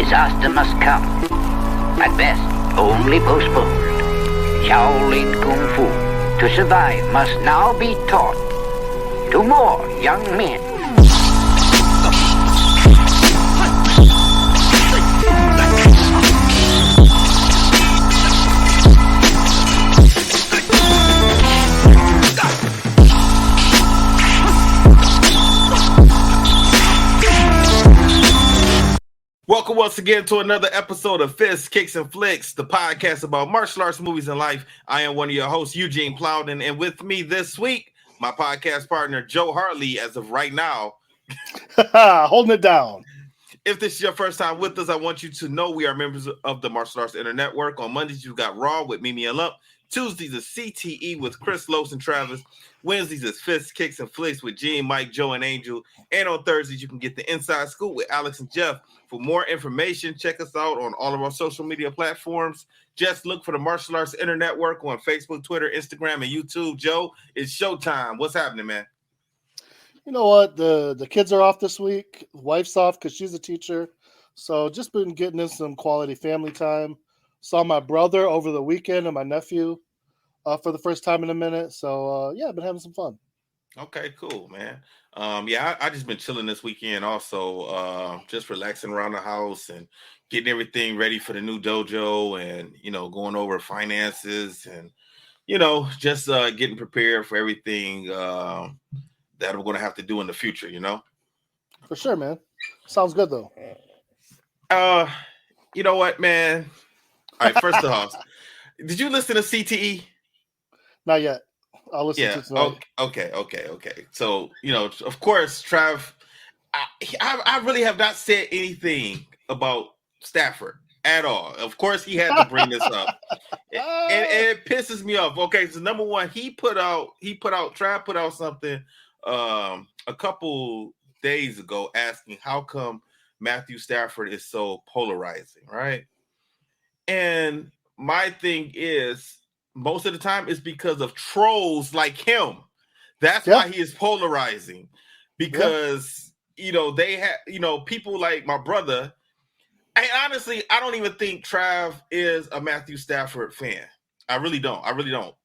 Disaster must come. At best, only postponed. Shaolin Kung Fu, to survive, must now be taught to more young men. Welcome once again to another episode of Fists, Kicks, and Flicks, the podcast about martial arts, movies, and life. I am one of your hosts, Eugene Plowden, and with me this week, my podcast partner, Joe Hartley, as of right now. Holding it down. If this is your first time with us, I want you to know we are members of the Martial Arts Internet Network. On Mondays, you got Raw with Mimi and Lump. Tuesdays is CTE with Chris, Los, and Travis. Wednesdays is Fists, Kicks, and Flicks with Gene, Mike, Joe, and Angel. And on Thursdays, you can get the Inside Scoop with Alex and Jeff. For more information, check us out on all of our social media platforms. Just look for the Martial Arts Internet Network on Facebook, Twitter, Instagram, and YouTube. Joe, it's showtime. What's happening, man? You know what? The kids are off this week. Wife's off because she's a teacher. So just been getting in some quality family time. Saw my brother over the weekend and my nephew for the first time in a minute. So, yeah, I've been having some fun. Okay, cool, man. I just been chilling this weekend also, just relaxing around the house and getting everything ready for the new dojo and, going over finances and, just getting prepared for everything that I'm going to have to do in the future, For sure, man. Sounds good, though. You know what, man? All right, first off, did you listen to CTE? Not yet. I'll listen to it tonight. Okay. So, of course, Trav, I really have not said anything about Stafford at all. Of course, he had to bring this up. and it pisses me off. Okay, so number one, Trav put out something a couple days ago asking how come Matthew Stafford is so polarizing, right? And my thing is, most of the time it's because of trolls like him. That's why he is polarizing. Because, they have, people like my brother. And honestly, I don't even think Trav is a Matthew Stafford fan. I really don't.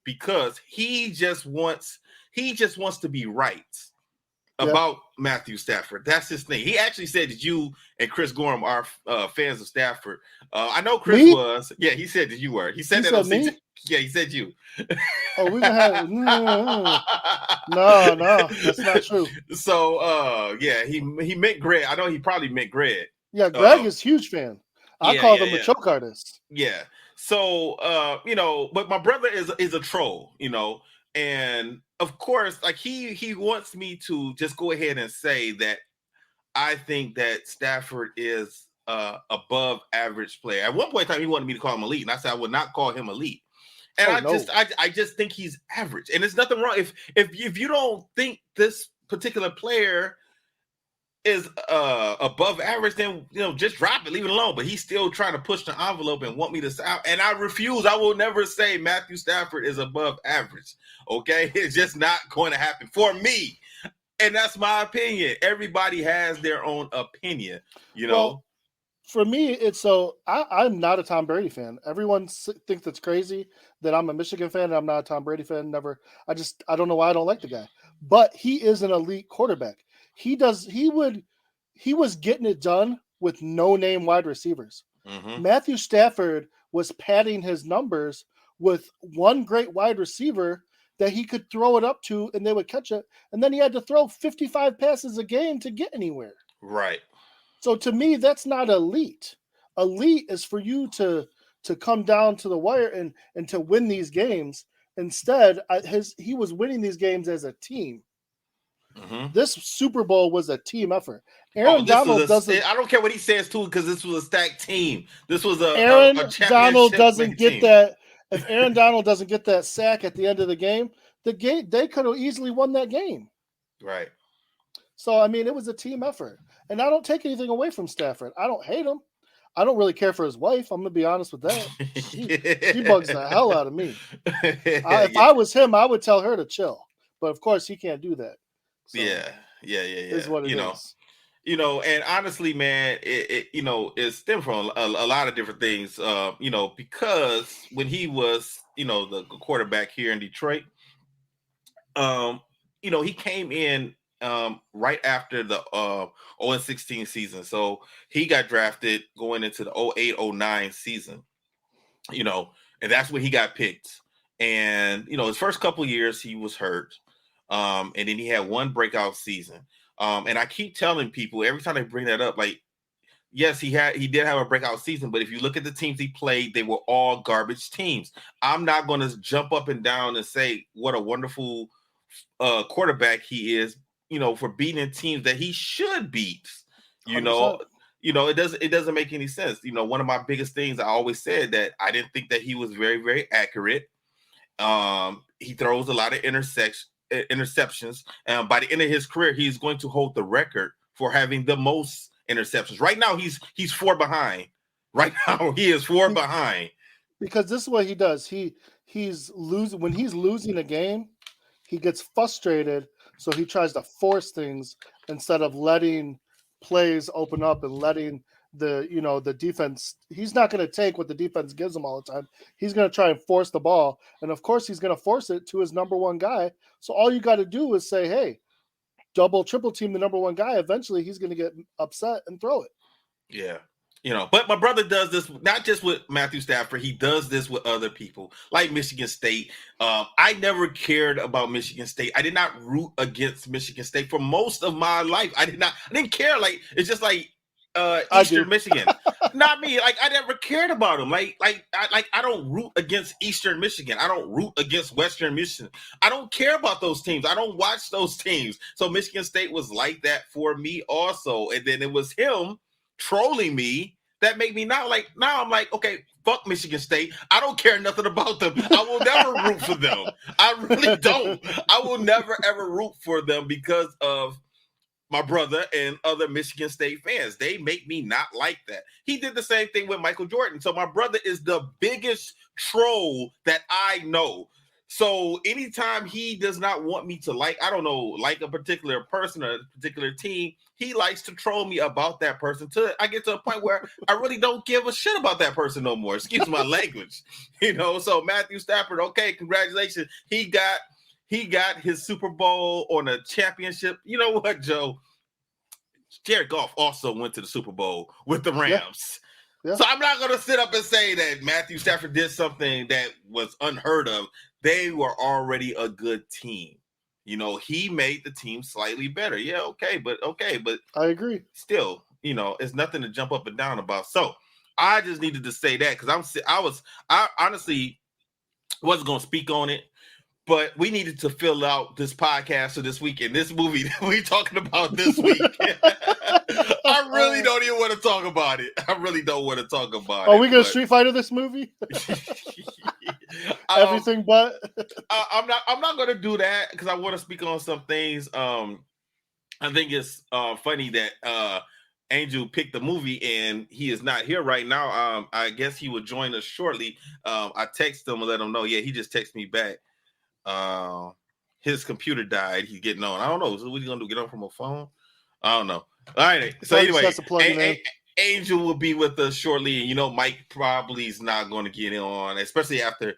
Because he just wants to be right about Matthew Stafford. That's his thing. He actually said that you and Chris Gorham are fans of Stafford. I know Chris was. Yeah, he said that you were. He said that on me? Yeah, he said you. Oh, we can have no, that's not true. So, he meant Greg. I know he probably meant Greg. Yeah, Greg is a huge fan. I call him a choke artist. Yeah. So, but my brother is a troll, and of course, like he wants me to just go ahead and say that I think that Stafford is above average player. At one point in time, he wanted me to call him elite, and I said I would not call him elite. And I just think he's average, and there's nothing wrong if you don't think this particular player is above average, then just drop it, leave it alone. But he's still trying to push the envelope and want me to say, and I refuse. I will never say Matthew Stafford is above average. Okay, it's just not going to happen for me, and that's my opinion. Everybody has their own opinion, Well, for me, I'm not a Tom Brady fan. Everyone thinks it's crazy that I'm a Michigan fan and I'm not a Tom Brady fan. Never. I don't know why I don't like the guy, but he is an elite quarterback. He was getting it done with no-name wide receivers. Mm-hmm. Matthew Stafford was padding his numbers with one great wide receiver that he could throw it up to and they would catch it. And then he had to throw 55 passes a game to get anywhere. Right. So to me, that's not elite. Elite is for you to come down to the wire and to win these games. Instead, he was winning these games as a team. Mm-hmm. This Super Bowl was a team effort. Aaron Donald doesn't. I don't care what he says too, because this was a stacked team. This was Aaron Donald doesn't get that. If Aaron Donald doesn't get that sack at the end of the game, they could have easily won that game. Right. So I mean, it was a team effort, and I don't take anything away from Stafford. I don't hate him. I don't really care for his wife. I'm gonna be honest with that. She bugs the hell out of me. If I was him, I would tell her to chill. But of course, he can't do that. So Yeah. Is what it is. And honestly, man, it stemmed from a lot of different things. Because when he was, the quarterback here in Detroit, he came in right after the 0-16 season. So he got drafted going into the 08-09 season, and that's when he got picked. And, his first couple of years he was hurt. And then he had one breakout season. And I keep telling people every time they bring that up, like, yes, he did have a breakout season, but if you look at the teams he played, they were all garbage teams. I'm not going to jump up and down and say what a wonderful quarterback he is, for beating teams that he should beat. 100%. It doesn't make any sense. One of my biggest things, I always said that I didn't think that he was very, very accurate. He throws a lot of interceptions. By the end of his career, he's going to hold the record for having the most interceptions. Right now, he's 4 behind. Right now, he is 4 behind. Because this is what he does. He's losing when he's losing a game, he gets frustrated, so he tries to force things instead of letting plays open up and letting the defense. He's not going to take what the defense gives him all the time. He's going to try and force the ball, and of course, he's going to force it to his number one guy. So all you got to do is say, "Hey, double, triple team the number one guy." Eventually, he's going to get upset and throw it. Yeah. But my brother does this not just with Matthew Stafford. He does this with other people, like Michigan State. I never cared about Michigan State. I did not root against Michigan State for most of my life. I didn't care. Like, it's just like Eastern Michigan. Not me. Like, I never cared about them. Like I don't root against Eastern Michigan. I don't root against Western Michigan. I don't care about those teams. I don't watch those teams. So Michigan State was like that for me also. And then it was him trolling me that made me now I'm like, okay, fuck Michigan State. I don't care nothing about them. I will never root for them. I really don't. I will never ever root for them because of my brother and other Michigan State fans. They make me not like that. He did the same thing with Michael Jordan. So my brother is the biggest troll that I know. So anytime he does not want me to like a particular person or a particular team, he likes to troll me about that person till I get to a point where I really don't give a shit about that person no more. Excuse my language. So Matthew Stafford, okay, congratulations. He got his Super Bowl on a championship. You know what, Joe? Jared Goff also went to the Super Bowl with the Rams. Yeah. So I'm not going to sit up and say that Matthew Stafford did something that was unheard of. They were already a good team. He made the team slightly better. Yeah, okay, but I agree. Still, it's nothing to jump up and down about. So I just needed to say that because I honestly wasn't going to speak on it, but we needed to fill out this podcast for this week and this movie that we're talking about this week. I really don't even want to talk about it. I really don't want to talk about it. Are we going to Street Fighter this movie? Everything but. I'm not going to do that because I want to speak on some things. I think it's funny that Angel picked the movie and he is not here right now. I guess he will join us shortly. I texted him and let him know. Yeah, he just texted me back. His computer died. He's getting on. I don't know. So what are you going to do? Get on from a phone? I don't know. All right. So anyway, Angel will be with us shortly, and Mike probably is not going to get on, especially after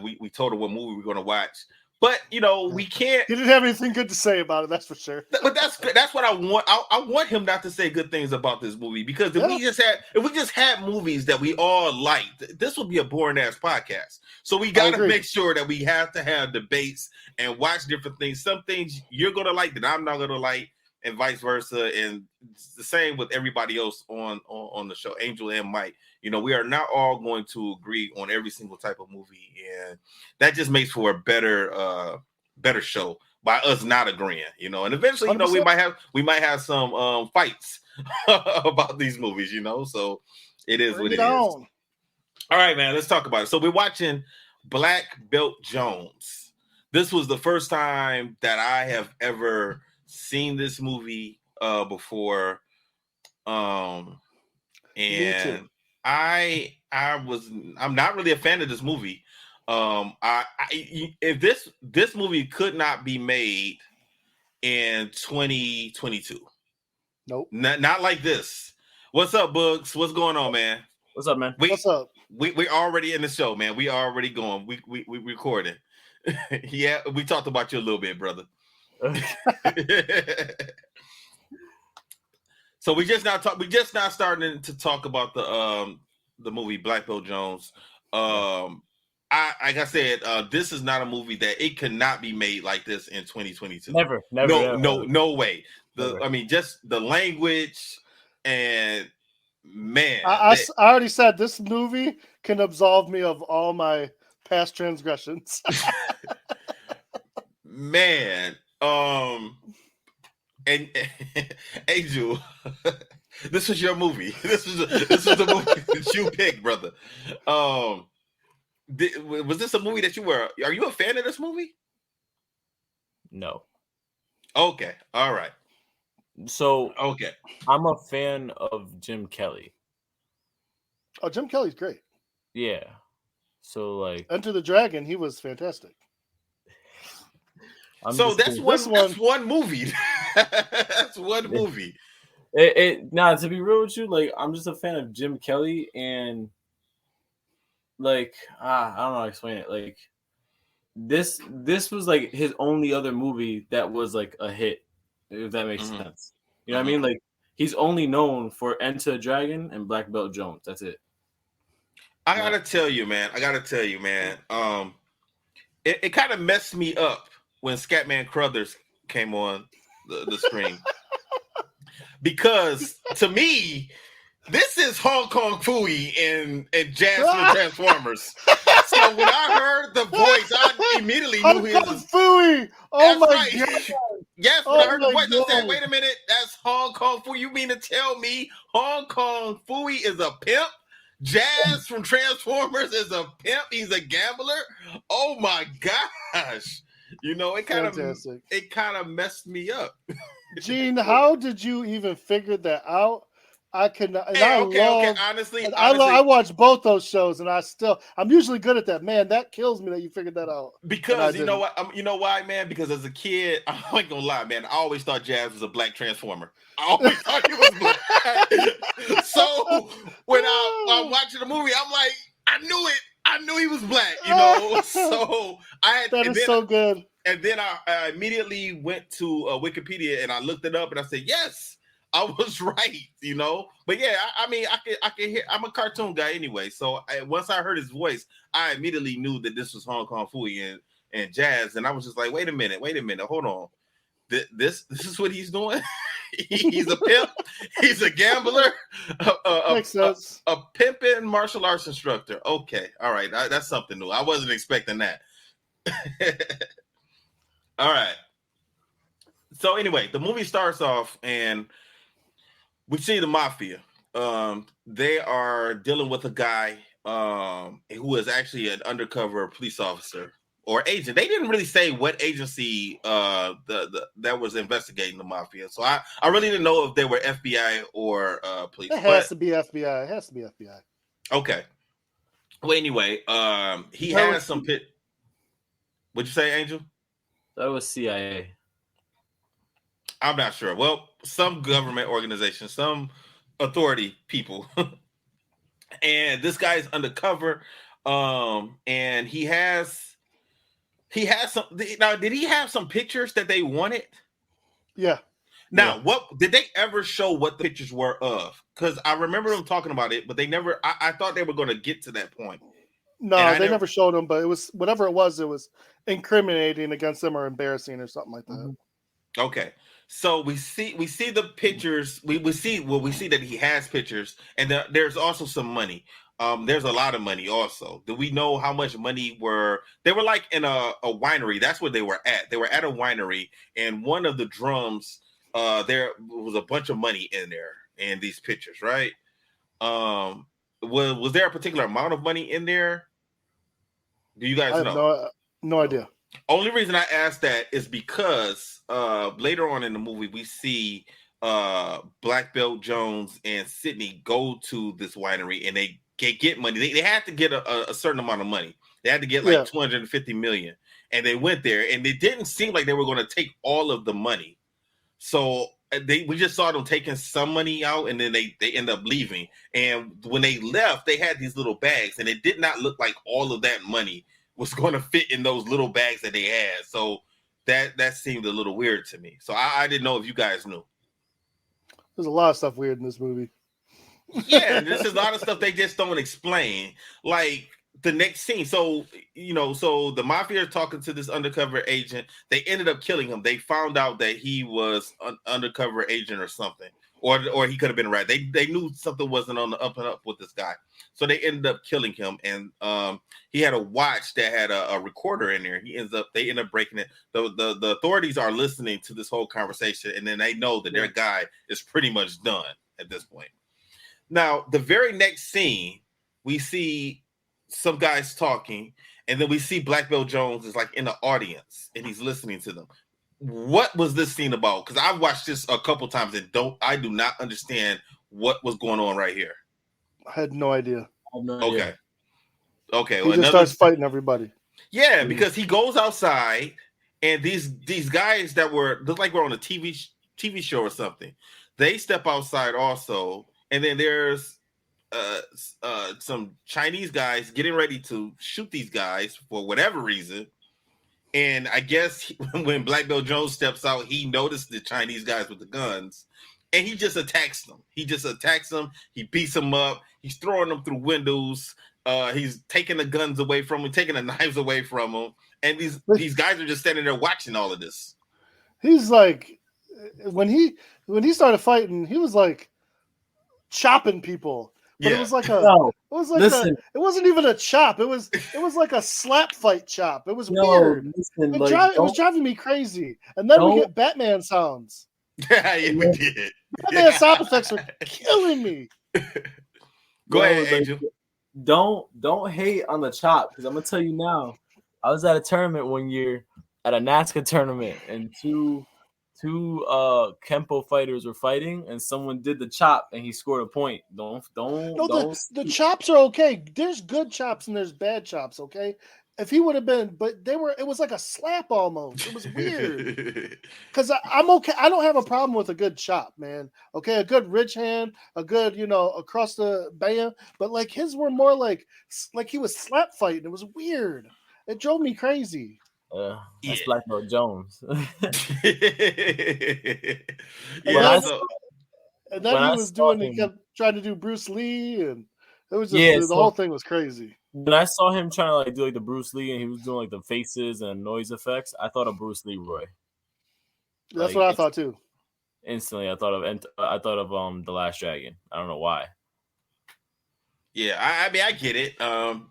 we told him what movie we're going to watch. But we can't. He didn't have anything good to say about it. That's for sure. But that's what I want. I want him not to say good things about this movie because if we just had movies that we all liked, this would be a boring ass podcast. So we got to make sure that we have to have debates and watch different things. Some things you're gonna like that I'm not gonna like, and vice versa. And it's the same with everybody else on the show, Angel and Mike. We are not all going to agree on every single type of movie, and that just makes for a better show by us not agreeing. And eventually, 100%. we might have some fights about these movies. So it is what it is. All right, man. Let's talk about it. So we're watching Black Belt Jones. This was the first time that I have ever seen this movie before. And I'm not really a fan of this movie. If this movie could not be made in 2022, Nope. Not like this. What's up, Bugs? What's going on, man? What's up, man? What's up? We already in the show, man. We already going. We recording. Yeah, we talked about you a little bit, brother. So we just now starting to talk about the movie Black Belt Jones. Like I said, this is not a movie that it cannot be made like this in 2022. Never. No way. Never. I mean, just the language and man. I already said this movie can absolve me of all my past transgressions. Man, and Angel, this was your movie. This was the movie that you picked, brother. Was this a movie that you were? Are you a fan of this movie? No. Okay, all right. So okay, I'm a fan of Jim Kelly. Oh, Jim Kelly's great. Yeah. So like Enter the Dragon, he was fantastic. That's one movie. That's one movie. To be real with you, like I'm just a fan of Jim Kelly, and like I don't know how to explain it. Like this was like his only other movie that was like a hit, if that makes sense. You know what I mean? Like he's only known for Enter the Dragon and Black Belt Jones. That's it. I gotta tell you, man. It kind of messed me up when Scatman Crothers came on the screen. Because to me, this is Hong Kong Phooey and Jazz from Transformers. So when I heard the voice, I immediately knew he was Phooey. Oh my god! Yes, when I heard the voice, I said, "Wait a minute, that's Hong Kong Phooey." You mean to tell me Hong Kong Phooey is a pimp? Jazz from Transformers is a pimp. He's a gambler. Oh my gosh! You know, it kind of messed me up. Gene, how did you even figure that out? I cannot. Okay. Honestly, I watch both those shows, and I'm usually good at that. Man, that kills me that you figured that out. Because you know what? You know why, man? Because as a kid, I ain't gonna lie, man. I always thought Jazz was a black Transformer. I always thought he was black. So when I'm watching the movie, I'm like, I knew he was black. You know. So so good. And then I immediately went to Wikipedia and I looked it up and I said, yes, I was right, you know. But yeah, I mean, I can hear. I'm a cartoon guy anyway, so once I heard his voice, I immediately knew that this was Hong Kong Phooey and Jazz, and I was just like, wait a minute, hold on, this is what he's doing. He's a pimp, he's a gambler, Makes sense. A pimping martial arts instructor. Okay, all right, that's something new. I wasn't expecting that. All right. So anyway, the movie starts off and we see the mafia. They are dealing with a guy who is actually an undercover police officer or agent. They didn't really say what agency that was investigating the mafia. So I really didn't know if they were FBI or police. It has to be FBI. Okay. Well, anyway, he has some pit. What'd you say, Angel? That was CIA. I'm not sure. Well, some government organization, some authority people. And this guy's undercover. And he has some. Now, did he have some pictures that they wanted? Yeah. Now, what did they ever show what the pictures were of? Because I remember them talking about it, but they never. I thought they were going to get to that point. No, they never showed them, but it was whatever it was incriminating against them or embarrassing or something like that. Okay. So we see the pictures. We see that he has pictures, and there's also some money. There's a lot of money also. Do we know how much money they were like in a winery? That's where they were at. They were at a winery, and one of the drums, there was a bunch of money in there in these pictures, right? Was there a particular amount of money in there? Do you guys know? No idea. Only reason I asked that is because later on in the movie we see Black Belt Jones and Sydney go to this winery and they get money. They had to get a certain amount of money. They had to get like $250 million, and they went there, and it didn't seem like they were going to take all of the money. So we just saw them taking some money out, and then they end up leaving. And when they left, they had these little bags, and it did not look like all of that money was going to fit in those little bags that they had. So that seemed a little weird to me. So I didn't know if you guys knew. There's a lot of stuff weird in this movie. Yeah, there's a lot of stuff they just don't explain. Like the next scene. So, so the mafia is talking to this undercover agent. They ended up killing him. They found out that he was an undercover agent or something. Or he could have been a rat. They knew something wasn't on the up and up with this guy. So they ended up killing him. And he had a watch that had a recorder in there. They end up breaking it. The authorities are listening to this whole conversation, and then they know that their guy is pretty much done at this point. Now, the very next scene, we see some guys talking, and then we see Black Belt Jones is like in the audience, and he's listening to them. What was this scene about? Because I've watched this a couple times and I do not understand what was going on right here. I had no idea. Okay. He just starts fighting everybody. Yeah, because he goes outside, and these guys that look like we're on a TV show or something, they step outside also, and then there's some Chinese guys getting ready to shoot these guys for whatever reason. And I guess when Black Belt Jones steps out, he noticed the Chinese guys with the guns, and he just attacks them. He beats them up. He's throwing them through windows. He's taking the guns away from him, taking the knives away from him. And these guys are just standing there watching all of this. He's like, when he started fighting, he was like chopping people. But it was like it wasn't even a chop. It was like a slap fight chop. It was weird. Listen, it was driving me crazy. And then we get Batman sounds. Yeah, we did. Batman sound effects are killing me. Go ahead, Angel. Don't hate on the chop, because I'm gonna tell you now. I was at a tournament one year, at a NASCAR tournament, and two Kempo fighters were fighting, and someone did the chop, and he scored a point. The chops are okay. There's good chops and there's bad chops. Okay, if he would have been, but it was like a slap almost. It was weird. Because I'm okay. I don't have a problem with a good chop, man. Okay, a good ridge hand, a good across the band. But like his were more like he was slap fighting. It was weird. It drove me crazy. That's Black Belt Jones. And then he kept trying to do Bruce Lee, and it was just the whole thing was crazy. When I saw him trying to do like the Bruce Lee, and he was doing like the faces and noise effects, I thought of Bruce Lee Roy. That's what I thought too. Instantly, I thought of The Last Dragon. I don't know why. Yeah, I mean, I get it.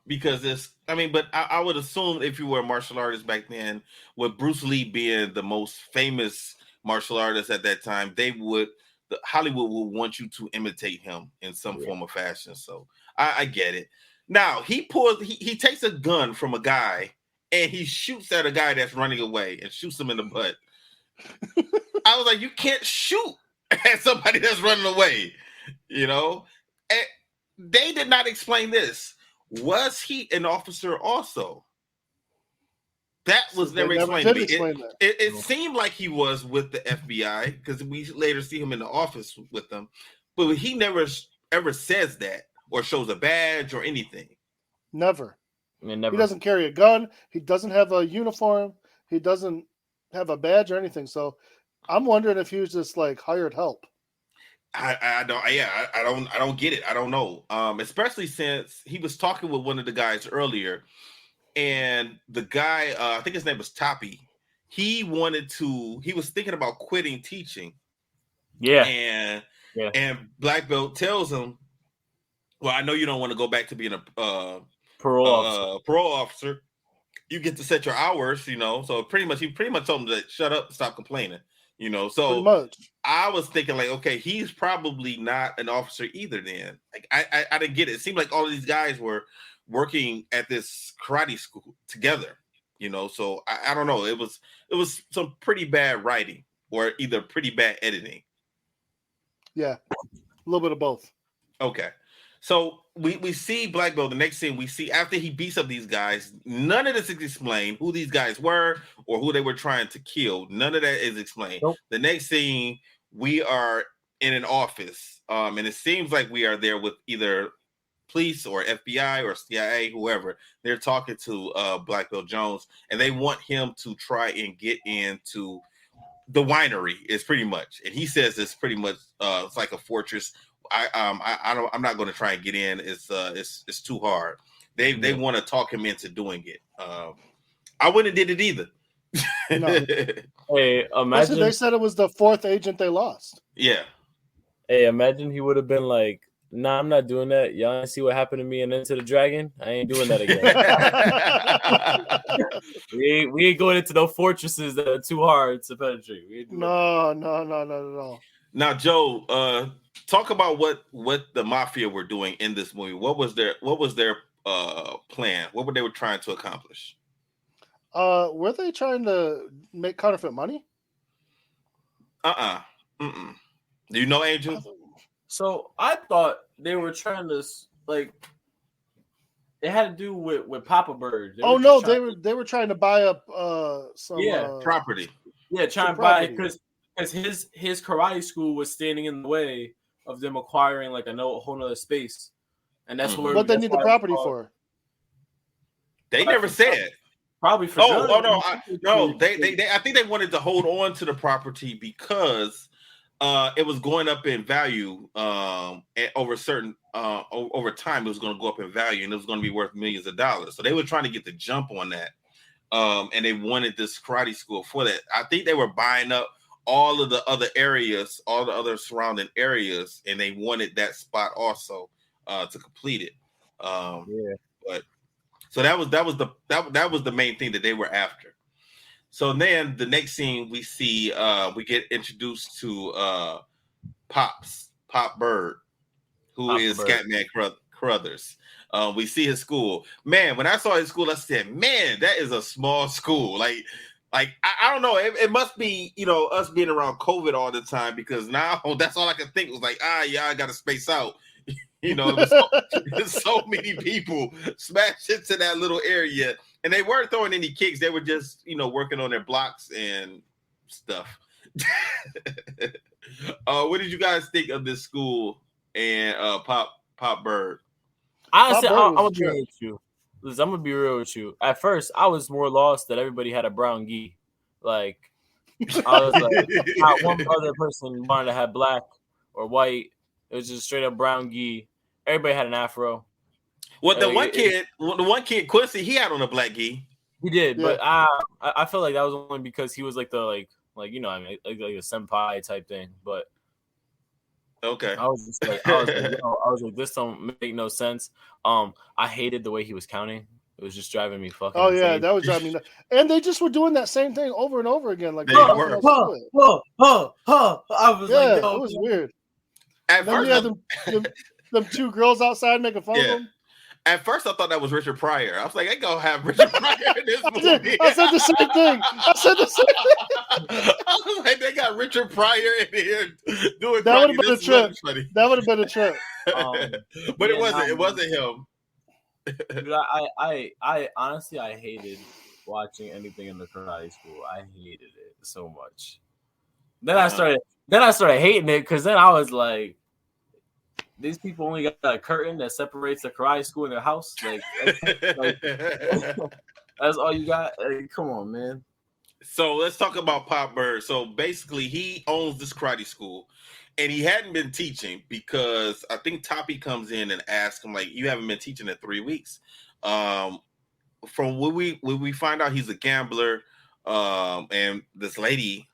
Because but I would assume if you were a martial artist back then, with Bruce Lee being the most famous martial artist at that time, Hollywood would want you to imitate him in some form or fashion. So I get it. Now he takes a gun from a guy, and he shoots at a guy that's running away and shoots him in the butt. I was like, you can't shoot at somebody that's running away, And they did not explain this. Was he an officer also? That was never explained to me. It seemed like he was with the FBI, because we later see him in the office with them, but he never ever says that or shows a badge or anything. Never. I mean, never. He doesn't carry a gun. He doesn't have a uniform. He doesn't have a badge or anything. So I'm wondering if he was just like hired help. I don't get it. I don't know. Especially since he was talking with one of the guys earlier, and the guy, I think his name was Toppy. He was thinking about quitting teaching. Yeah. And Black Belt tells him, well, I know you don't want to go back to being a parole officer. You get to set your hours, So he pretty much told him to shut up and stop complaining. So I was thinking like, okay, he's probably not an officer either then. Like I didn't get it. It seemed like all of these guys were working at this karate school together, so I don't know. It was some pretty bad writing or either pretty bad editing. Yeah, a little bit of both. Okay. So we see Black Belt. The next scene we see after he beats up these guys, none of this is explained who these guys were or who they were trying to kill. None of that is explained. Nope. The next scene we are in an office, and it seems like we are there with either police or FBI or CIA, whoever. They're talking to Black Bill Jones, and they want him to try and get into the winery. Is pretty much, and he says it's pretty much it's like a fortress. I'm not going to try and get in. It's too hard. They want to talk him into doing it. I wouldn't have did it either. No. Hey, imagine They said it was the fourth agent they lost. Yeah. Hey, imagine he would have been like, "Nah, I'm not doing that. Y'all see what happened to me and Into the Dragon? I ain't doing that again. we ain't going into no fortresses that are too hard to penetrate. No, not at all. Now, Joe, talk about what the mafia were doing in this movie. What was their plan? What were they trying to accomplish? Were they trying to make counterfeit money? Mm-mm. Do you know, Angel? So I thought they were trying to like. It had to do with Papa Bird. They were trying to buy up some property. Yeah, trying to buy it because his karate school was standing in the way of them acquiring like a whole nother space, and that's what they need the property for. They never said. Probably for They I think they wanted to hold on to the property because it was going up in value and over time it was going to go up in value and it was going to be worth millions of dollars. So they were trying to get the jump on that. And they wanted this karate school for that. I think they were buying up all of the other areas, all the other surrounding areas, and they wanted that spot also to complete it. But so that was the main thing that they were after. So then the next scene we see we get introduced to Pop Bird, who is Scatman Crothers. We see his school. Man, when I saw his school, I said, "Man, that is a small school." Like I don't know. It must be us being around COVID all the time because now that's all I could think was like, I got to space out. There's so many people smashed into that little area, and they weren't throwing any kicks. They were just, working on their blocks and stuff. What did you guys think of this school and Pop Bird? Honestly, I'm gonna be real with you. Listen, I'm gonna be real with you. At first, I was more lost that everybody had a brown gi. Like, I was like, not one other person wanted to have black or white. It was just straight up brown gi. Everybody had an afro. Well, the one kid, Quincy, he had on a black gi. He did, but I feel like that was only because he was like the like a senpai type thing. But okay, I was like, this don't make no sense. I hated the way he was counting. It was just driving me fucking. Oh insane. yeah, that was driving me nuts. And they just were doing that same thing over and over again. Like, they were. I was like, it was weird. At then first, we had them two girls outside making fun of them. At first, I thought that was Richard Pryor. I was like, I go have Richard Pryor in this movie. I said the same thing. I was like, they got Richard Pryor in here doing. That would have been a trip. That would have been a trip. But it wasn't. It wasn't him. Dude, I honestly I hated watching anything in the karate school. I hated it so much. Then I started hating it because then I was like, these people only got a curtain that separates the karate school and their house. Like that's all you got. Like, come on, man. So let's talk about Pop Bird. So basically, he owns this karate school, and he hadn't been teaching because I think Toppy comes in and asks him, like, "You haven't been teaching in 3 weeks." From when we find out he's a gambler, and this lady,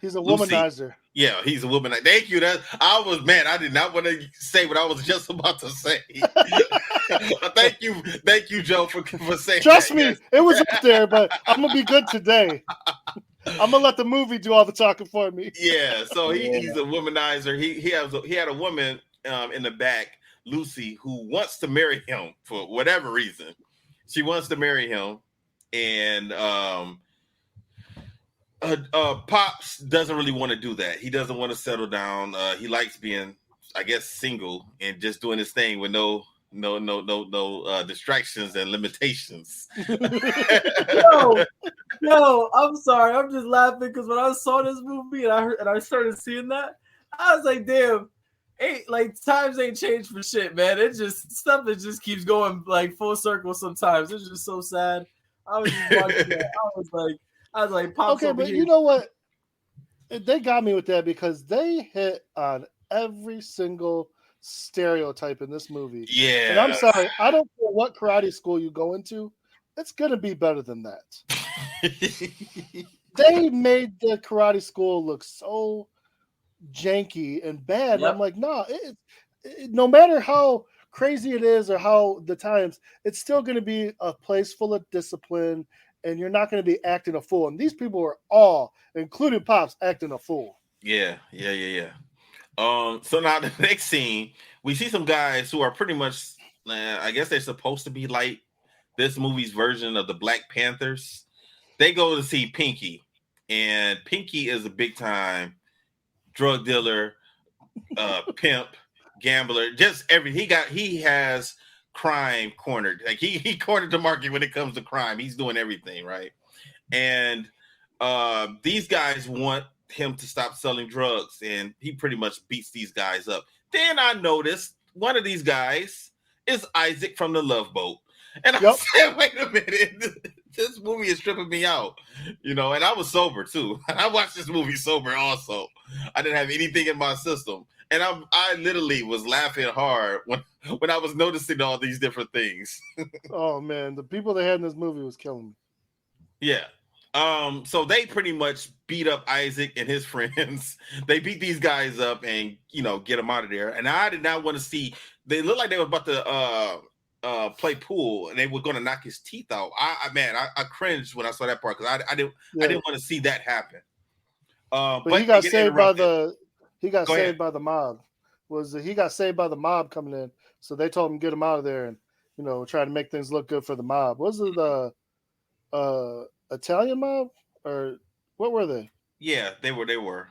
he's a Lucy, womanizer. Yeah, he's a womanizer. Thank you. I did not want to say what I was just about to say. Thank you, Joe, for saying. Trust that. me, it was up there, but I'm gonna be good today. I'm gonna let the movie do all the talking for me. Yeah, so he's a womanizer. He had a woman in the back, Lucy, who wants to marry him for whatever reason. She wants to marry him, and Pops doesn't really want to do that. He doesn't want to settle down. He likes being, I guess, single and just doing his thing with no no distractions and limitations. No, I'm sorry. I'm just laughing because when I saw this movie and I started seeing that, I was like, damn, times ain't changed for shit, man. It just stuff that just keeps going like full circle sometimes. It's just so sad. I was just watching that. I was like, Pops Okay, over but here. you know what? They got me with that because they hit on every single stereotype in this movie. Yeah. And I'm sorry, I don't care what karate school you go into, it's gonna be better than that. They made the karate school look so janky and bad. Yep. I'm like, no, no matter how crazy it is or how the times, it's still going to be a place full of discipline, and you're not going to be acting a fool. And these people were all, including Pops, acting a fool. Yeah. So now the next scene, we see some guys who are pretty much, I guess they're supposed to be like this movie's version of the Black Panthers. They go to see Pinky, and Pinky is a big time drug dealer, pimp, gambler, just everything. He has crime cornered. Like he cornered the market when it comes to crime. He's doing everything right, and these guys want him to stop selling drugs, and he pretty much beats these guys up. Then I noticed one of these guys is Isaac from The Love Boat, and I said, "Wait a minute, this movie is tripping me out," and I was sober too. I watched this movie sober also. I didn't have anything in my system, and I literally was laughing hard when I was noticing all these different things. Oh man, the people they had in this movie was killing me. Yeah. So they pretty much beat up Isaac and his friends. They beat these guys up and get them out of there. And I did not want to see. They looked like they were about to play pool, and they were going to knock his teeth out. I cringed when I saw that part because I didn't want to see that happen. But he got saved by the mob. He got saved by the mob coming in? So they told him get him out of there and try to make things look good for the mob. Was it the Italian mob or what were they? Yeah, they were.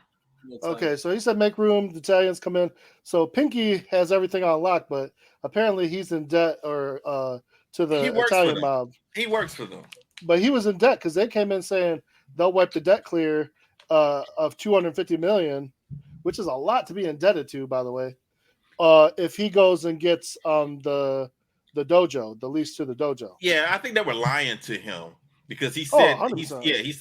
Okay, so he said make room. The Italians come in. So Pinky has everything on lock, but apparently he's in debt or to the Italian mob. He works for them. But he was in debt because they came in saying they'll wipe the debt clear of $250 million, which is a lot to be indebted to, by the way. If he goes and gets the dojo, the lease to the dojo. Yeah, I think they were lying to him. Because he said, he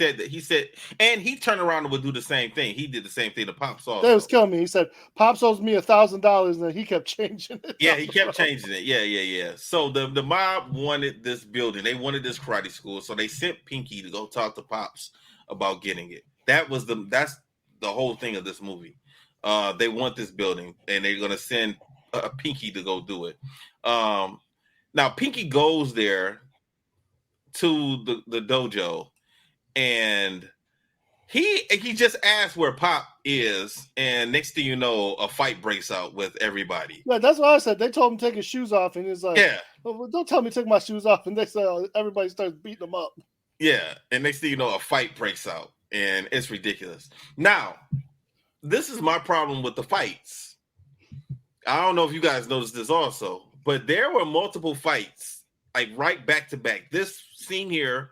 said, and he turned around and would do the same thing. He did the same thing to Pops also. That was killing me. He said, Pops owes me $1,000, and then he kept changing it. Yeah, he kept changing it. Yeah. So the mob wanted this building. They wanted this karate school. So they sent Pinky to go talk to Pops about getting it. That's the whole thing of this movie. They want this building, and they're going to send Pinky to go do it. Now, Pinky goes there to the dojo, and he just asked where Pop is, and next thing you know, a fight breaks out with everybody. Yeah, that's what I said. They told him to take his shoes off, and he's like, "Yeah, well, don't tell me to take my shoes off." And they said everybody starts beating him up. Yeah, and next thing you know, a fight breaks out, and it's ridiculous. Now, this is my problem with the fights. I don't know if you guys noticed this also, but there were multiple fights, like right back to back. This scene here,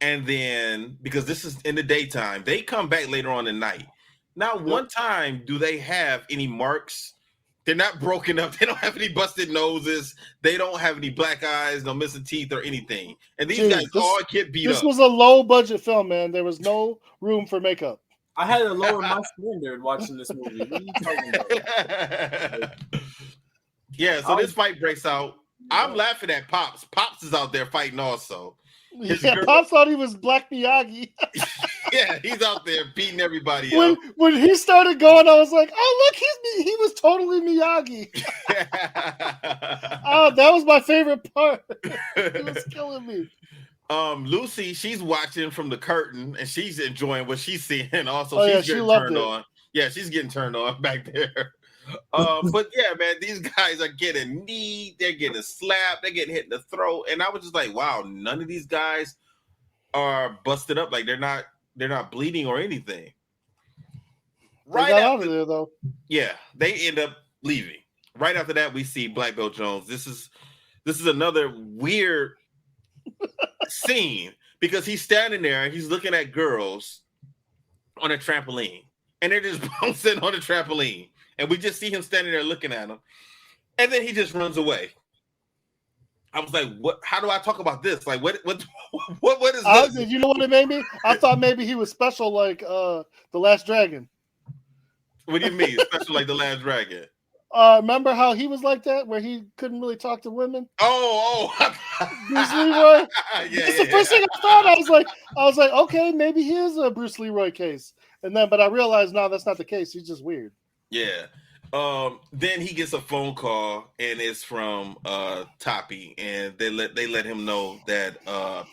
and then because this is in the daytime, they come back later on in the night. Not one time do they have any marks. They're not broken up. They don't have any busted noses. They don't have any black eyes, no missing teeth or anything. And these guys all get beat up. This was a low budget film, man. There was no room for makeup. I had to lower my standard watching this movie. What are you talking about? Yeah, so this fight breaks out. I'm laughing at Pops. Pops is out there fighting also. Pops thought he was Black Miyagi. Yeah, he's out there beating everybody up. When he started going, I was like, "Oh, look, he was totally Miyagi." Oh, that was my favorite part. It was killing me. Lucy, she's watching from the curtain, and she's enjoying what she's seeing. Also, she's getting turned on. Yeah, she's getting turned on back there. But yeah, man, these guys are getting kneed, they're getting slapped, they're getting hit in the throat, and I was just like, wow, none of these guys are busted up, like they're not bleeding or anything. Right out of there, though. Yeah, they end up leaving. right after that, we see Black Belt Jones. This is another weird scene because he's standing there and he's looking at girls on a trampoline, and they're just bouncing on the trampoline, and we just see him standing there looking at them, and then he just runs away. I was like, "What? How do I talk about this? Like, what is this?" You know what it made me? I thought maybe he was special, like the Last Dragon. What do you mean, special like the Last Dragon? Remember how he was like that, where he couldn't really talk to women? Oh, Bruce Leroy. Yeah, That's the first thing I thought. I was like, okay, maybe he is a Bruce Leroy case. But I realized, no, that's not the case. He's just weird. Yeah. Then he gets a phone call, and it's from Toppy, and they let him know that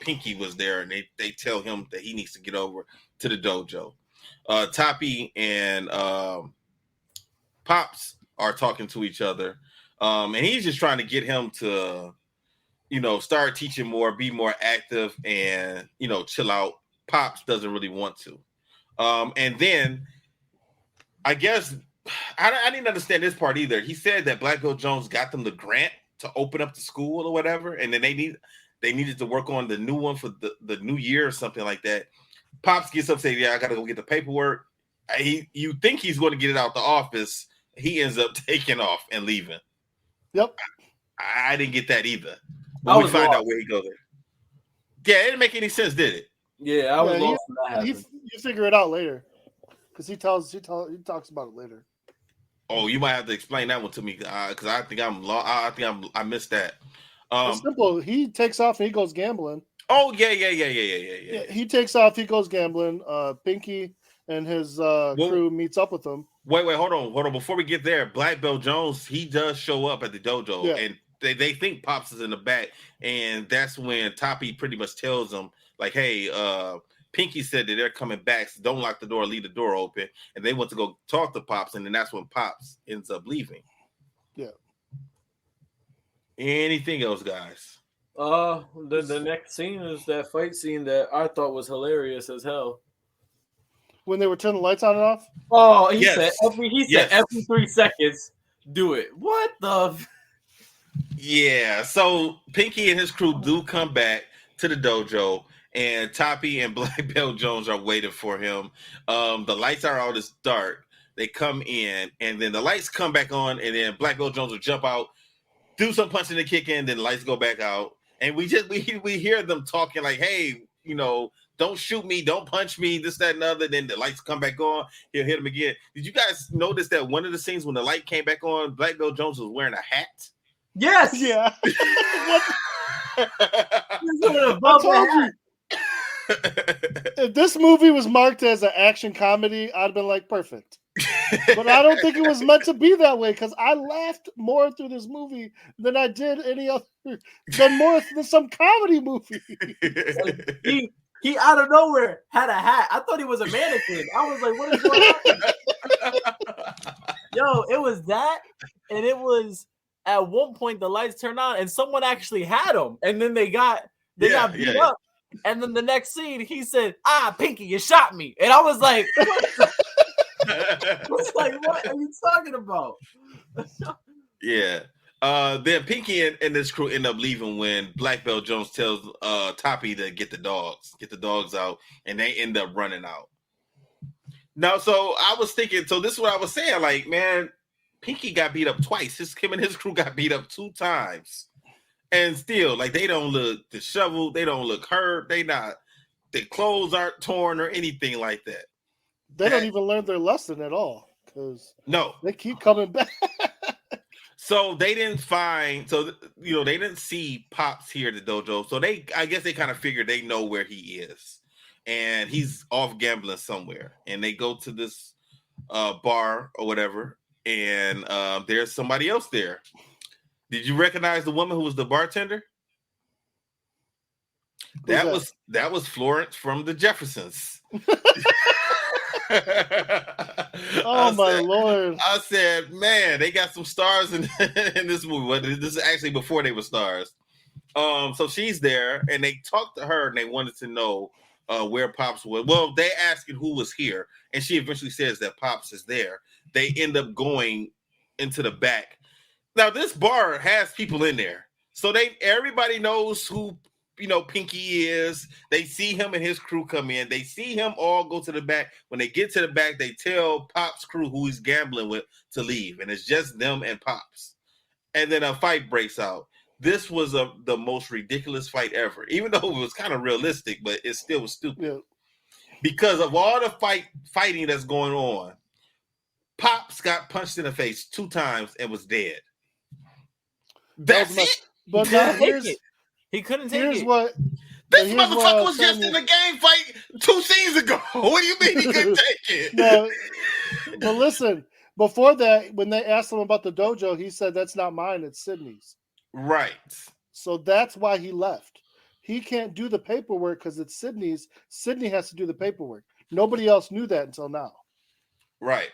Pinky was there, and they tell him that he needs to get over to the dojo. Toppy and Pops are talking to each other, and he's just trying to get him to, start teaching more, be more active, and chill out. Pops doesn't really want to, and then I guess. I didn't understand this part either. He said that Black Belt Jones got them the grant to open up the school or whatever, and then they needed to work on the new one for the new year or something like that. Pops gets up, saying, "Yeah, I got to go get the paperwork." You think he's going to get it out the office? He ends up taking off and leaving. Yep. I didn't get that either. But we find out where he goes. Yeah, it didn't make any sense, did it? Yeah, I was lost when that happened. You figure it out later because he talks about it later. Oh, you might have to explain that one to me because I think I missed that. It's simple. He takes off and he goes gambling. Oh yeah. He takes off. He goes gambling. Pinky and his crew meets up with him. Wait, hold on. Before we get there, Black Belt Jones, he does show up at the dojo, and they think Pops is in the back, and that's when Toppy pretty much tells them like, "Hey, Pinky said that they're coming back, so don't lock the door, leave the door open." And they want to go talk to Pops, and then that's when Pops ends up leaving. Yeah. Anything else, guys? The next scene is that fight scene that I thought was hilarious as hell. When they were turning the lights on and off? Oh, he said every 3 seconds, do it. What the? Yeah, so Pinky and his crew do come back to the dojo, and Toppy and Black Belt Jones are waiting for him. The lights are out, it's dark. They come in, and then the lights come back on, and then Black Belt Jones will jump out, do some punching and kicking, then the lights go back out. And we hear them talking like, "Hey, don't shoot me, don't punch me, this, that, and other." Then the lights come back on. He'll hit him again. Did you guys notice that one of the scenes when the light came back on, Black Belt Jones was wearing a hat? Yes. Yeah. I told you. If this movie was marked as an action comedy, I'd have been like, perfect. But I don't think it was meant to be that way because I laughed more through this movie than I did than some comedy movie. He out of nowhere had a hat. I thought he was a mannequin. I was like, what is going on? Yo, it was that, and it was at one point the lights turned on and someone actually had him, and then they got beat up. And then the next scene, he said, "Pinky, you shot me." And I was like, what are you talking about? Yeah. Then Pinky and this crew end up leaving when Black Belt Jones tells Toppy to get the dogs out, and they end up running out. Now, so I was thinking, so this is what I was saying, like, man, Pinky got beat up twice. Him and his crew got beat up 2 times. And still, like, they don't look disheveled, they don't look hurt, their clothes aren't torn or anything like that. They don't even learn their lesson at all because they keep coming back. So they didn't they didn't see Pops here at the dojo. So I guess they kind of figured they know where he is, and he's off gambling somewhere. And they go to this bar or whatever, and there's somebody else there. Did you recognize the woman who was the bartender? That was Florence from the Jeffersons. Oh my Lord. I said, man, they got some stars in this movie. Well, this is actually before they were stars. So she's there, and they talked to her, and they wanted to know where Pops was. Well, they asking who was here, and she eventually says that Pops is there. They end up going into the back, Now this bar has people in there, so everybody knows who Pinky is. They see him and his crew come in. They see him all go to the back. When they get to the back, they tell Pop's crew, who he's gambling with, to leave, and it's just them and Pops. And then a fight breaks out. This was the most ridiculous fight ever, even though it was kind of realistic, but it still was stupid. Yeah. Because of all the fighting that's going on, Pops got punched in the face 2 times and was dead. That's it. But now he couldn't take it. This motherfucker was just in the game fight 2 scenes ago. What do you mean he couldn't take it? No, but listen, before that, when they asked him about the dojo, he said, "That's not mine, it's Sydney's." Right. So that's why he left. He can't do the paperwork because it's Sydney's. Sydney has to do the paperwork. Nobody else knew that until now. Right.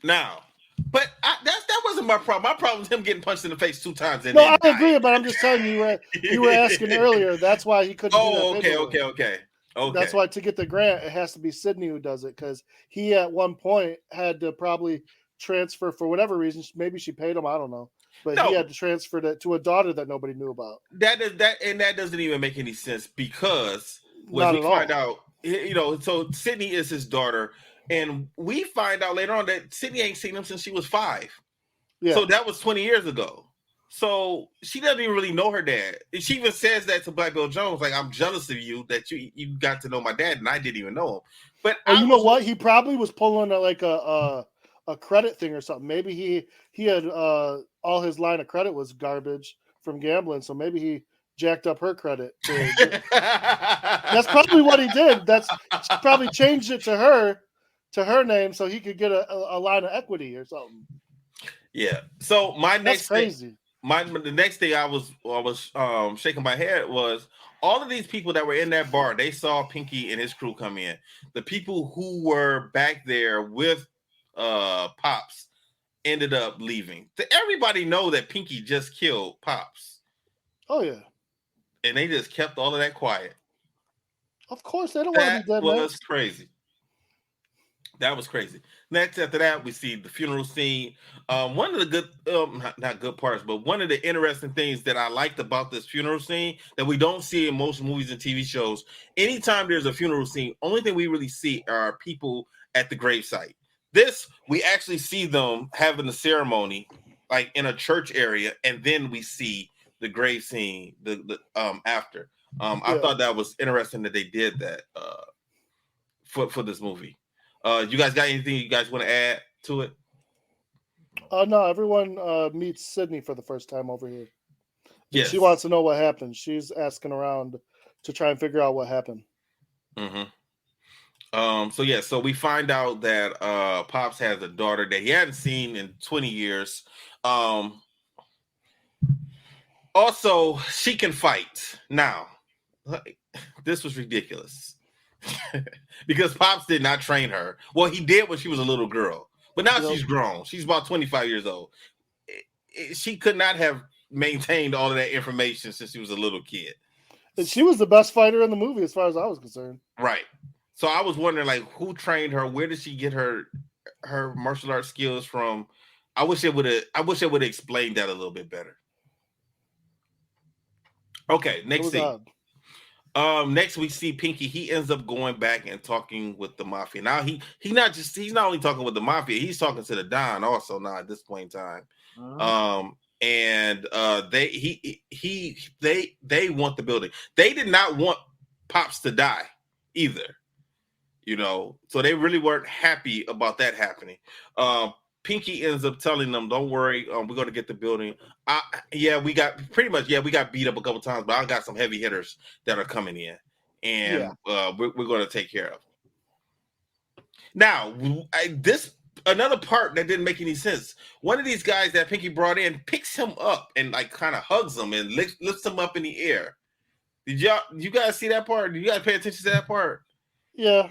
Now, but that wasn't my problem. My problem is him getting punched in the face 2 times. No, I agree, but I'm just telling you, you were asking earlier. That's why he couldn't do that. Okay. That's why to get the grant, it has to be Sydney who does it, because he at one point had to probably transfer for whatever reason. Maybe she paid him. I don't know. But he had to transfer that to a daughter that nobody knew about. That doesn't even make any sense, because when we find out, so Sydney is his daughter, and we find out later on that Sydney ain't seen him since she was 5. Yeah. So that was 20 years ago. So she doesn't even really know her dad. She even says that to Black Bill Jones, like, "I'm jealous of you that you got to know my dad and I didn't even know him." But you know what? He probably was pulling a credit thing or something. Maybe he had all his line of credit was garbage from gambling, so maybe he jacked up her credit. That's probably what he did. She probably changed it to her name so he could get a line of equity or something. Yeah. So that's crazy. The next thing I was shaking my head was all of these people that were in that bar. They saw Pinky and his crew come in. The people who were back there with Pops ended up leaving. Everybody know that Pinky just killed Pops. Oh yeah. And they just kept all of that quiet. Of course, they don't want to be dead. That was crazy. That was crazy. Next, after that, we see the funeral scene. One of the good, not good parts, but one of the interesting things that I liked about this funeral scene that we don't see in most movies and TV shows. Anytime there's a funeral scene, only thing we really see are people at the gravesite. This, we actually see them having the ceremony, like in a church area, and then we see the grave scene after. I thought that was interesting that they did that for this movie. You guys got anything you guys want to add to it? No, everyone meets Sydney for the first time over here. Yes. She wants to know what happened. She's asking around to try and figure out what happened. Mm-hmm. So we find out that Pops has a daughter that he hadn't seen in 20 years. Also, she can fight. Now, this was ridiculous. Because Pops did not train her. Well, he did when she was a little girl. But now she's grown. She's about 25 years old. She could not have maintained all of that information since she was a little kid. And she was the best fighter in the movie as far as I was concerned. Right. So I was wondering, like, who trained her? Where did she get her martial arts skills from? I wish it would have explained that a little bit better. Okay, next thing. Next we see Pinky. He ends up going back and talking with the mafia. Now he's not only talking with the mafia, he's talking to the Don also now at this point in time. And they want the building. They did not want Pops to die either. So they really weren't happy about that happening. Pinky ends up telling them, "Don't worry, we're going to get the building." We got beat up a couple times, but I got some heavy hitters that are coming in, and we're going to take care of them. Now, another part that didn't make any sense. One of these guys that Pinky brought in picks him up and like kind of hugs him and lifts him up in the air. Did you guys see that part? Did you guys pay attention to that part? Yeah.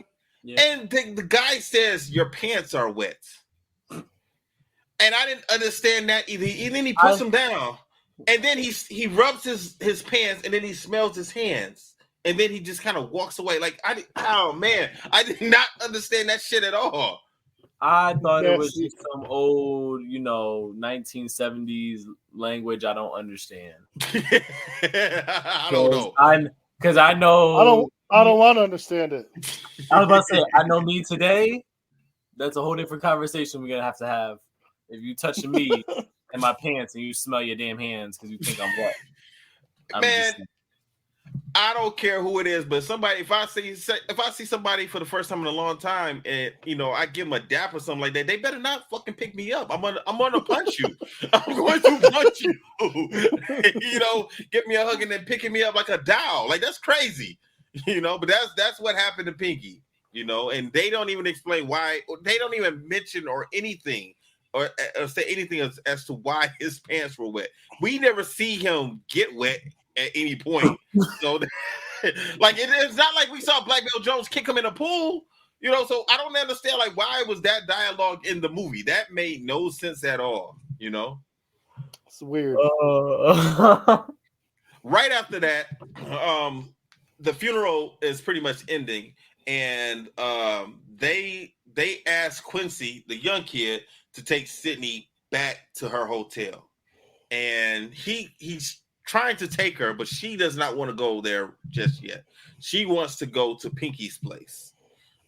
And the guy says, "Your pants are wet." And I didn't understand that either. And then he puts him down. And then he rubs his pants, and then he smells his hands. And then he just kind of walks away. Like, I did not understand that shit at all. I thought it was Nasty. just some old, 1970s language I don't understand. I don't know. Because I know. I don't want to understand it. I was about to say, I know me today. That's a whole different conversation we're going to have. If you touching me in my pants and you smell your damn hands because you think I'm wet. Man, I don't care who it is, but somebody, if I see somebody for the first time in a long time, and I give them a dap or something like that, they better not fucking pick me up. I'm gonna punch you. I'm going to punch you. Get me a hug and then picking me up like a doll. Like that's crazy. But that's what happened to Pinky. And they don't even explain why. They don't even mention or anything or say anything as to why his pants were wet. We never see him get wet at any point. So like it's not like we saw Black Belt Jones kick him in a pool, so I don't understand like why was that dialogue in the movie. That made no sense at all. It's weird. Right after that, the funeral is pretty much ending, and they asked Quincy, the young kid, to take Sydney back to her hotel, and he's trying to take her, but she does not want to go there just yet. She wants to go to Pinky's place.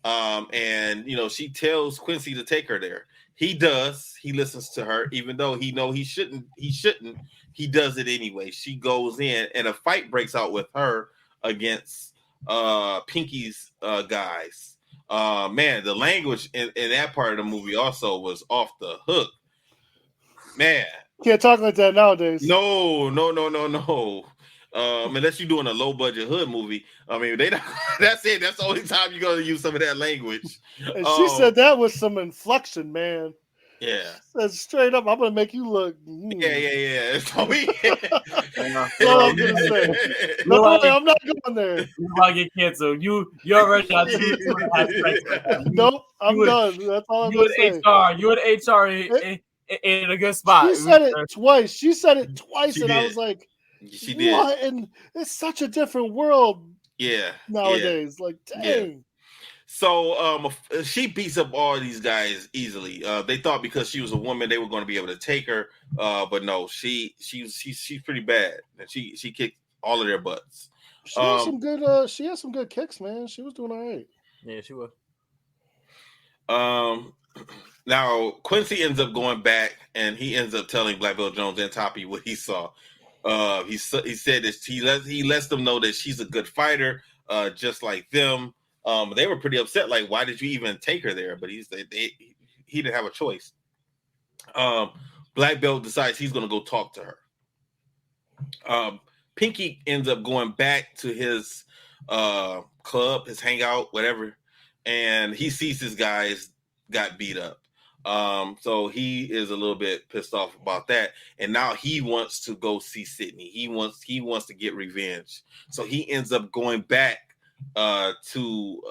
And she tells Quincy to take her there. He does. He listens to her, even though he shouldn't. He does it anyway. She goes in, and a fight breaks out with her against Pinky's guys. Man, the language in that part of the movie also was off the hook. Man. Can't talk like that nowadays. No. Unless you're doing a low budget hood movie. I mean, that's it. That's the only time you're gonna use some of that language. And she said that was some inflection, man. Yeah. She said straight up, I'm gonna make you look. Yeah. That's all I'm gonna say. No, I'm not going there. You might get canceled. You already got Nope, I'm done. That's all I'm gonna say. You and HR in a good spot. She said it twice. And I was like, she did. What? And it's such a different world. Yeah. Nowadays, like, dang. Yeah. So she beats up all these guys easily. They thought because she was a woman, they were going to be able to take her. But no, she's pretty bad, and she kicked all of their butts. She has some good. She has some good kicks, man. She was doing all right. Yeah, she was. Now Quincy ends up going back, and he ends up telling Black Belt Jones and Toppy what he saw. He said that he lets them know that she's a good fighter, just like them. They were pretty upset. Like, why did you even take her there? But he didn't have a choice. Black Belt decides he's going to go talk to her. Pinky ends up going back to his club, his hangout, whatever, and he sees his guys got beat up. So he is a little bit pissed off about that, and now he wants to go see Sydney. He wants to get revenge. So he ends up going back to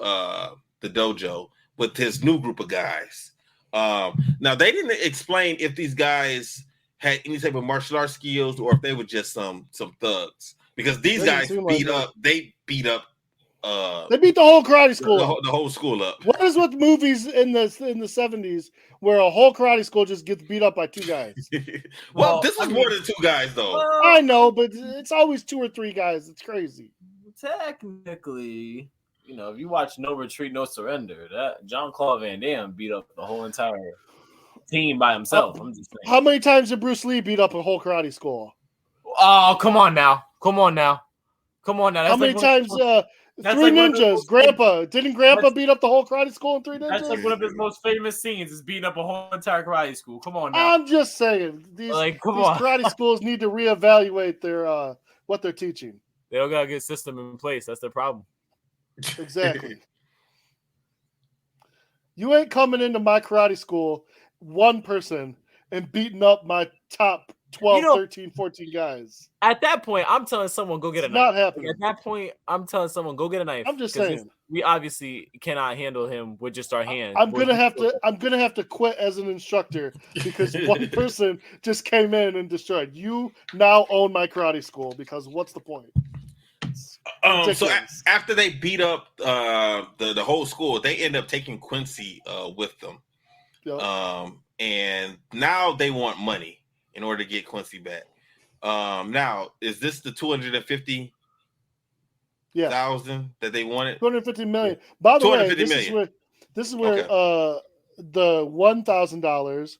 the dojo with his new group of guys. Now they didn't explain if these guys had any type of martial arts skills or if they were just some thugs, because these guys beat up the whole karate school, the whole school up. What is with movies in the 70s where a whole karate school just gets beat up by two guys? Well, this was more than two guys though. I know, but it's always two or three guys. It's crazy. Technically, if you watch No Retreat, No Surrender, that Jean-Claude Van Damme beat up the whole entire team by himself. I'm just saying. How many times did Bruce Lee beat up a whole karate school? Oh, come on now. That's how many times? Three Ninjas. Grandpa beat up the whole karate school in Three Ninjas? That's like one of his most famous scenes is beating up a whole entire karate school. Come on now. I'm just saying these karate schools need to reevaluate their what they're teaching. They don't got a good system in place. That's their problem. Exactly. You ain't coming into my karate school, one person, and beating up my top 12, 13, 14 guys. At that point, I'm telling someone, go get a knife. Not happening. At that point, I'm telling someone, go get a knife. I'm just saying. We obviously cannot handle him with just our hands. I'm gonna have to quit as an instructor because one person just came in and destroyed. You now own my karate school because what's the point? So after they beat up the whole school, they end up taking Quincy with them. Yep. And now they want money in order to get Quincy back. Now is this the 250,000 that they wanted? 250 million. By the way, 250 million. This is where Okay. The $1,000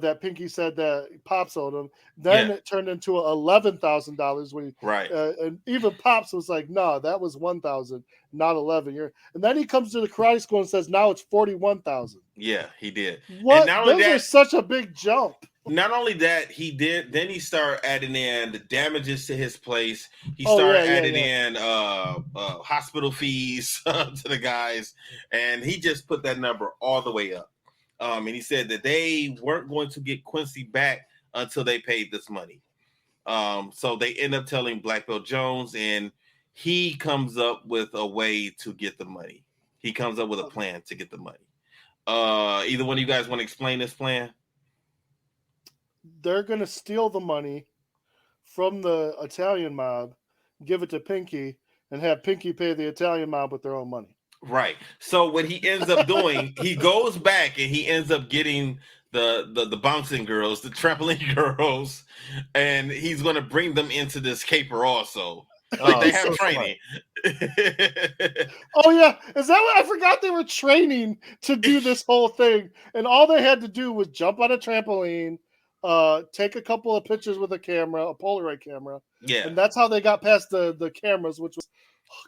that Pinky said that Pops owed him, then it turned into $11,000 when he, Right. And even Pops was like, "No, that was 1,000, not 11." And then he comes to the karate school and says, "Now it's 41,000." Yeah, he did. What? And not only Those are such a big jump. Not only that, he did. Then he started adding in the damages to his place. He started adding in hospital fees to the guys, and he just put that number all the way up. And he said that they weren't going to get Quincy back until they paid this money. So they end up telling Black Belt Jones, and he comes up with a way to get the money. He comes up with a plan to get the money. Either one of you guys want to explain this plan? They're going to steal the money from the Italian mob, give it to Pinky, and have Pinky pay the Italian mob with their own money. Right. So what he ends up doing, he goes back and he ends up getting the bouncing girls, the trampoline girls, and he's going to bring them into this caper also. Like they have training. Oh yeah, is that what I forgot? They were training to do this whole thing, and all they had to do was jump on a trampoline, take a couple of pictures with a camera, a Polaroid camera. Yeah, and that's how they got past the cameras, which was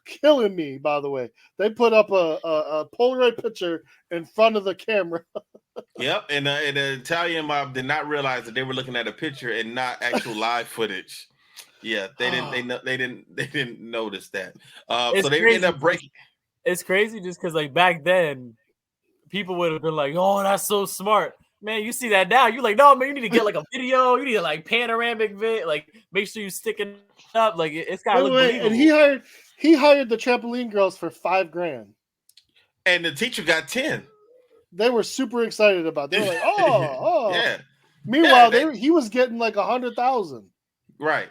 killing me. By the way, they put up a Polaroid picture in front of the camera. Yep, and the Italian mob did not realize that they were looking at a picture and not actual live footage. Yeah, they didn't notice that. So they end up breaking. It's crazy just because like back then, people would have been like, "Oh, that's so smart." Man, you see that now. You're like, no, man, you need to get like a video. You need to like panoramic vid, like make sure you stick it up. Like it's got to look believable. And he hired the trampoline girls for $5,000. And the teacher got 10. They were super excited about it. They were like, oh. Yeah. Meanwhile, he was getting like 100,000. Right.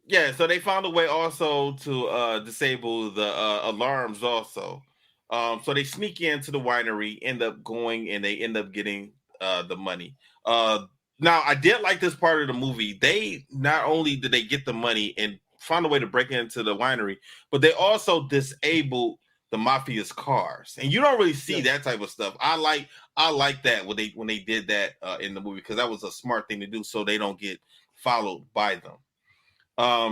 Yeah, so they found a way also to disable the alarms also. So they sneak into the winery, end up going, and they end up getting the money. Now, I did like this part of the movie. They not only did they get the money and found a way to break into the winery, but they also disabled the mafia's cars. And you don't really see that type of stuff. I like that when they did that in the movie, because that was a smart thing to do so they don't get followed by them.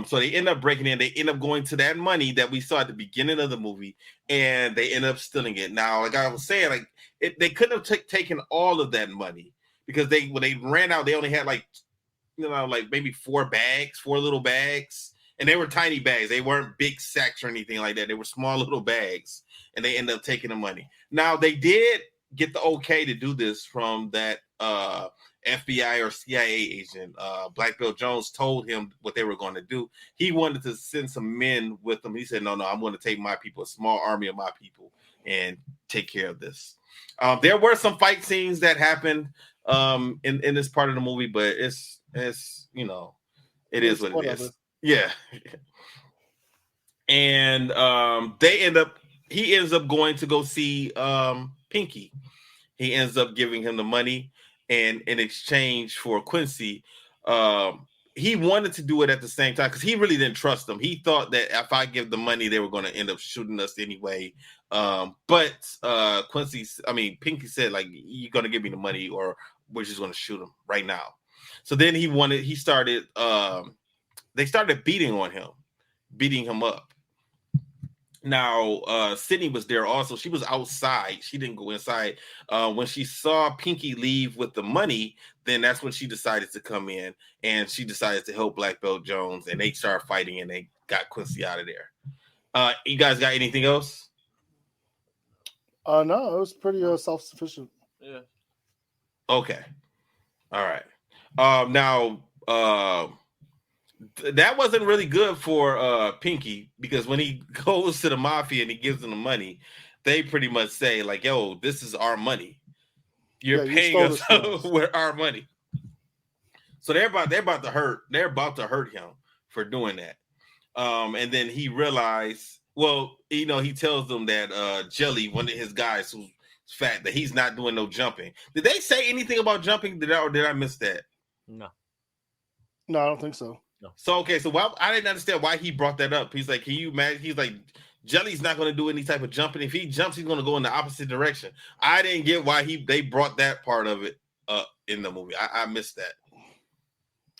So they end up breaking in. They end up going to that money that we saw at the beginning of the movie, and they end up stealing it. Now, like I was saying, like they couldn't have taken all of that money, because when they ran out, they only had like maybe 4 little bags, and they were tiny bags. They weren't big sacks or anything like that. They were small little bags, and they ended up taking the money. Now they did get the okay to do this from that FBI or CIA agent. Black Belt Jones told him what they were going to do. He wanted to send some men with them. He said, no, I'm going to take my people, a small army of my people, and take care of this. There were some fight scenes that happened in this part of the movie, but it's it is what it is. Yeah. And he ends up going to go see Pinky. He ends up giving him the money, and in exchange for Quincy, he wanted to do it at the same time because he really didn't trust them. He thought that if I give the money, they were going to end up shooting us anyway. But Pinky said, like, you're going to give me the money or we're just going to shoot him right now. So then they started beating him up. Now, Sydney was there also. She was outside. She didn't go inside. When she saw Pinky leave with the money, then that's when she decided to come in, and she decided to help Black Belt Jones, and they started fighting, and they got Quincy out of there. You guys got anything else? No, it was pretty self-sufficient. Yeah. Okay. All right. Now, that wasn't really good for Pinky, because when he goes to the mafia and he gives them the money, they pretty much say, like, yo, this is our money. You're paying us with our money. So they're about to hurt him for doing that. And then he realized, he tells them that Jelly, one of his guys who's fact that he's not doing no jumping. Did they say anything about jumping? Did I miss that? No. No, I don't think so. So okay, so I didn't understand why he brought that up. He's like, can you imagine? He's like, Jelly's not going to do any type of jumping. If he jumps, he's going to go in the opposite direction. I didn't get why they brought that part of it up in the movie. I missed that.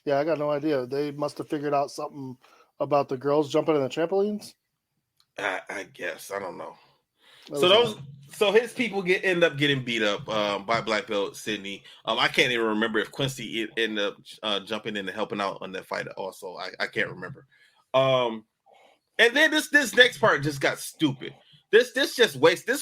Yeah, I got no idea. They must have figured out something about the girls jumping in the trampolines. I guess I don't know. That So his people end up getting beat up by Black Belt Sydney. I can't even remember if Quincy ended up jumping in and helping out on that fight. Also, I can't remember. And then this next part just got stupid. This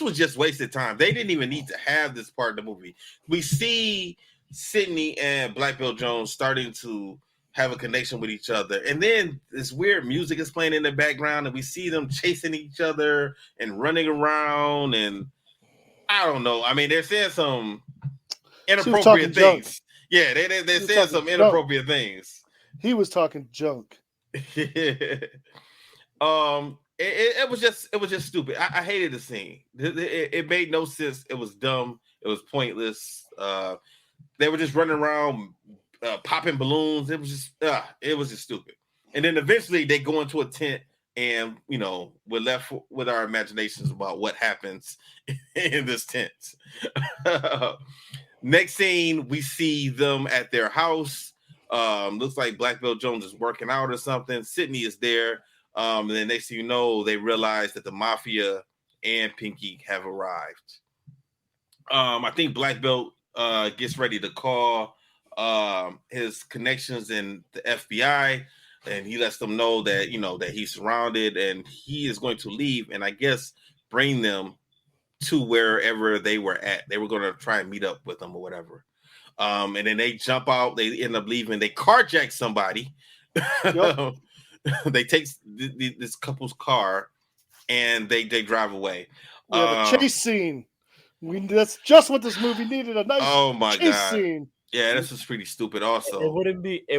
was just wasted time. They didn't even need to have this part of the movie. We see Sydney and Black Belt Jones starting to have a connection with each other, and then this weird music is playing in the background, and we see them chasing each other and running around, and I don't know. I mean, they're saying some inappropriate things. Junk. Yeah, they're saying some inappropriate things. He was talking junk. It was just stupid. I hated the scene. It made no sense. It was dumb. It was pointless. They were just running around popping balloons. It was just stupid. And then eventually they go into a tent, and we're left with our imaginations about what happens in this tent. Next scene, we see them at their house. Looks like Black Belt Jones is working out or something. Sydney is there. And then next thing you know, they realize that the Mafia and Pinky have arrived. I think Black Belt gets ready to call his connections in the FBI, and he lets them know that that he's surrounded and he is going to leave, and I guess bring them to wherever they were at. They were going to try and meet up with them or whatever. And then they jump out. They end up leaving. They carjack somebody. Yep. They take this couple's car and they drive away. Yeah, the chase scene. That's just what this movie needed. A nice chase scene. Yeah, this was pretty stupid. Also, it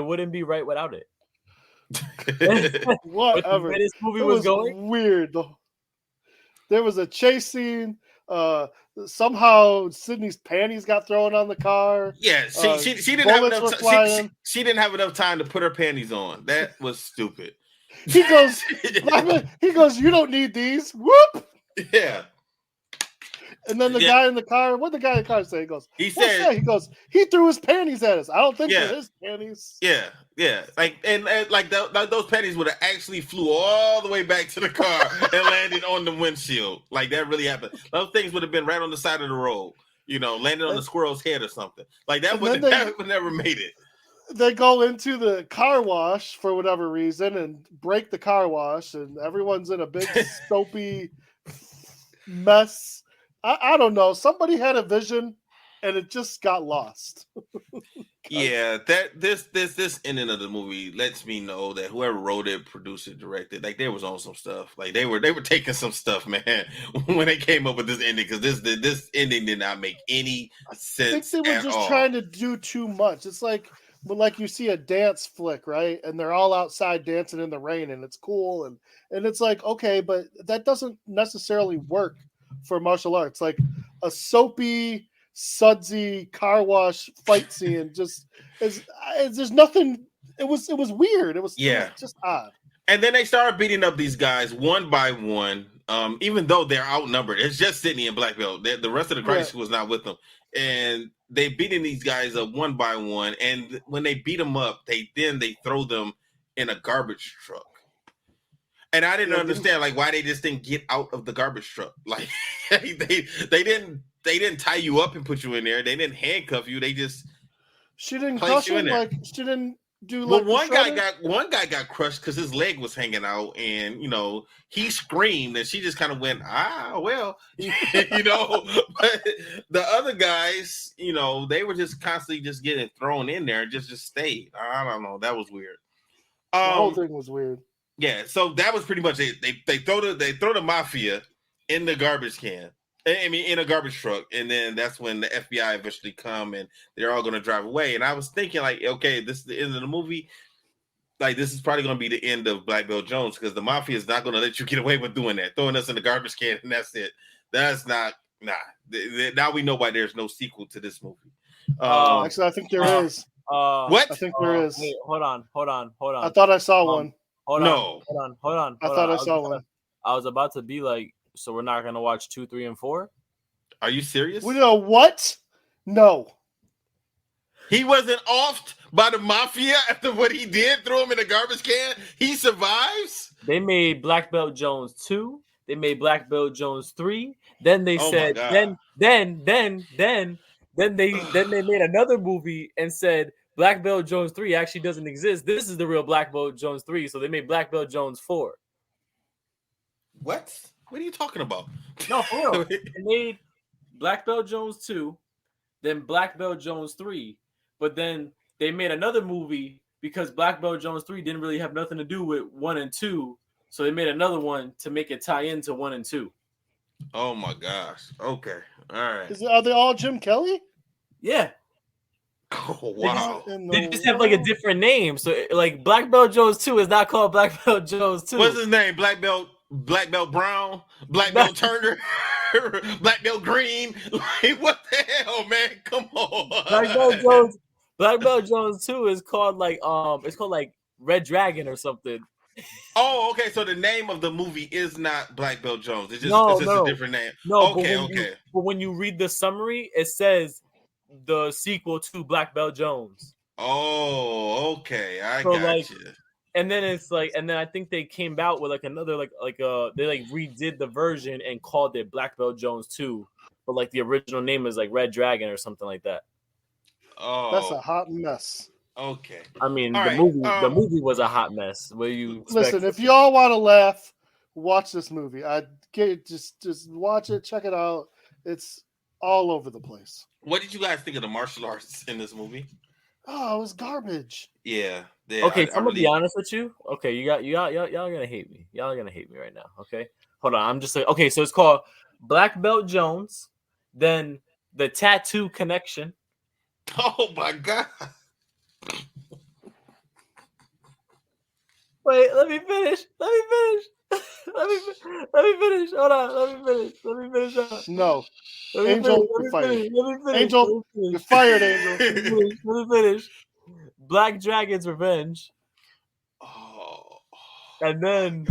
wouldn't be right without it. Whatever. Where this movie was going, weird. There was a chase scene. Somehow Sydney's panties got thrown on the car. Yeah, she didn't have enough time. She didn't have enough time to put her panties on. That was stupid. He goes, you don't need these. Whoop. Yeah. And then the guy in the car, what did the guy in the car say? He goes, he threw his panties at us. I don't think they're his panties. Yeah. Like those panties would have actually flew all the way back to the car and landed on the windshield. Like that really happened. Those things would have been right on the side of the road. Landed on the squirrel's head or something. Like that would never made it. They go into the car wash for whatever reason and break the car wash, and everyone's in a big soapy mess. I don't know. Somebody had a vision, and it just got lost. Yeah, this ending of the movie lets me know that whoever wrote it, produced it, directed, like they was on some stuff. Like they were taking some stuff, man, when they came up with this ending, because this ending did not make any sense. I think they were just trying to do too much. It's like you see a dance flick, right? And they're all outside dancing in the rain, and it's cool, and it's like, okay, but that doesn't necessarily work for martial arts. Like a soapy, sudsy car wash fight scene there's nothing. It was weird. It was just odd. And then they started beating up these guys one by one, even though they're outnumbered. It's just Sydney and Black Belt. The rest of the crisis was not with them, and they beating these guys up one by one. And when they beat them up, they throw them in a garbage truck. And I didn't understand why they just didn't get out of the garbage truck. Like they didn't tie you up and put you in there. They didn't handcuff you. They just she didn't crush him. She didn't do. Well, one guy got crushed because his leg was hanging out, and he screamed, and she just kind of went, well, But the other guys, they were just constantly just getting thrown in there and just stayed. I don't know. That was weird. The whole thing was weird. Yeah, so that was pretty much it. They throw the Mafia in the garbage can. I mean, in a garbage truck, and then that's when the FBI eventually come, and they're all going to drive away. And I was thinking, okay, this is the end of the movie. Like, this is probably going to be the end of Black Belt Jones, because the Mafia is not going to let you get away with doing that, throwing us in the garbage can, and that's it. That's not Nah. Now we know why there's no sequel to this movie. Actually, I think there is. What? I think there is. Wait, hold on. I thought I saw one. Hold No. on. I thought I saw one. I was about to be like, so we're not gonna watch 2, 3, and 4. Are you serious? We know what? No. He wasn't offed by the mafia after what he did, threw him in a garbage can. He survives. They made Black Belt Jones 2. They made Black Belt Jones 3. Then they Oh my said, God. then they made another movie and said Black Belt Jones 3 actually doesn't exist. This is the real Black Belt Jones 3. So they made Black Belt Jones 4. What? What are you talking about? No, for real. They made Black Belt Jones 2, then Black Belt Jones 3. But then they made another movie because Black Belt Jones 3 didn't really have nothing to do with 1 and 2. So they made another one to make it tie into 1 and 2. Oh my gosh. Okay. All right. Are they all Jim Kelly? Yeah. Oh, wow. They just have like a different name. So like Black Belt Jones 2 is not called Black Belt Jones 2. What's his name? Black Belt Brown, Black Belt Turner, Black Belt Green. Like, what the hell, man? Come on. Black Belt Jones 2 is called like it's called like Red Dragon or something. Oh, okay. So the name of the movie is not Black Belt Jones. It's just, No, it's just no. a different name. No, Okay. But when you read the summary, it says the sequel to Black Belt Jones. Oh, okay. I So, got like, you. And then it's like, and then I think they came out with like another they like redid the version and called it Black Belt Jones 2, but like the original name is like Red Dragon or something like that. Oh, That's a hot mess. okay. I mean, All the right, the movie was a hot mess. What do you expect? Listen, if y'all want to laugh, watch this movie. I get just watch it, check it out. It's all over the place. What did you guys think of the martial arts in this movie? Oh, it was garbage. Yeah. Okay, I'm gonna be honest with you. Okay, y'all gonna hate me. Y'all are gonna hate me right now. Okay, hold on. I'm just like, okay, so it's called Black Belt Jones, then the Tattoo Connection. Oh my God. Wait, let me finish. Let me finish. Hold on. Let me finish up. No. Let me Angel, finish. you're fired. Let me finish. Angel, you're fired, Angel. Let me finish. Black Dragon's Revenge. Oh. And then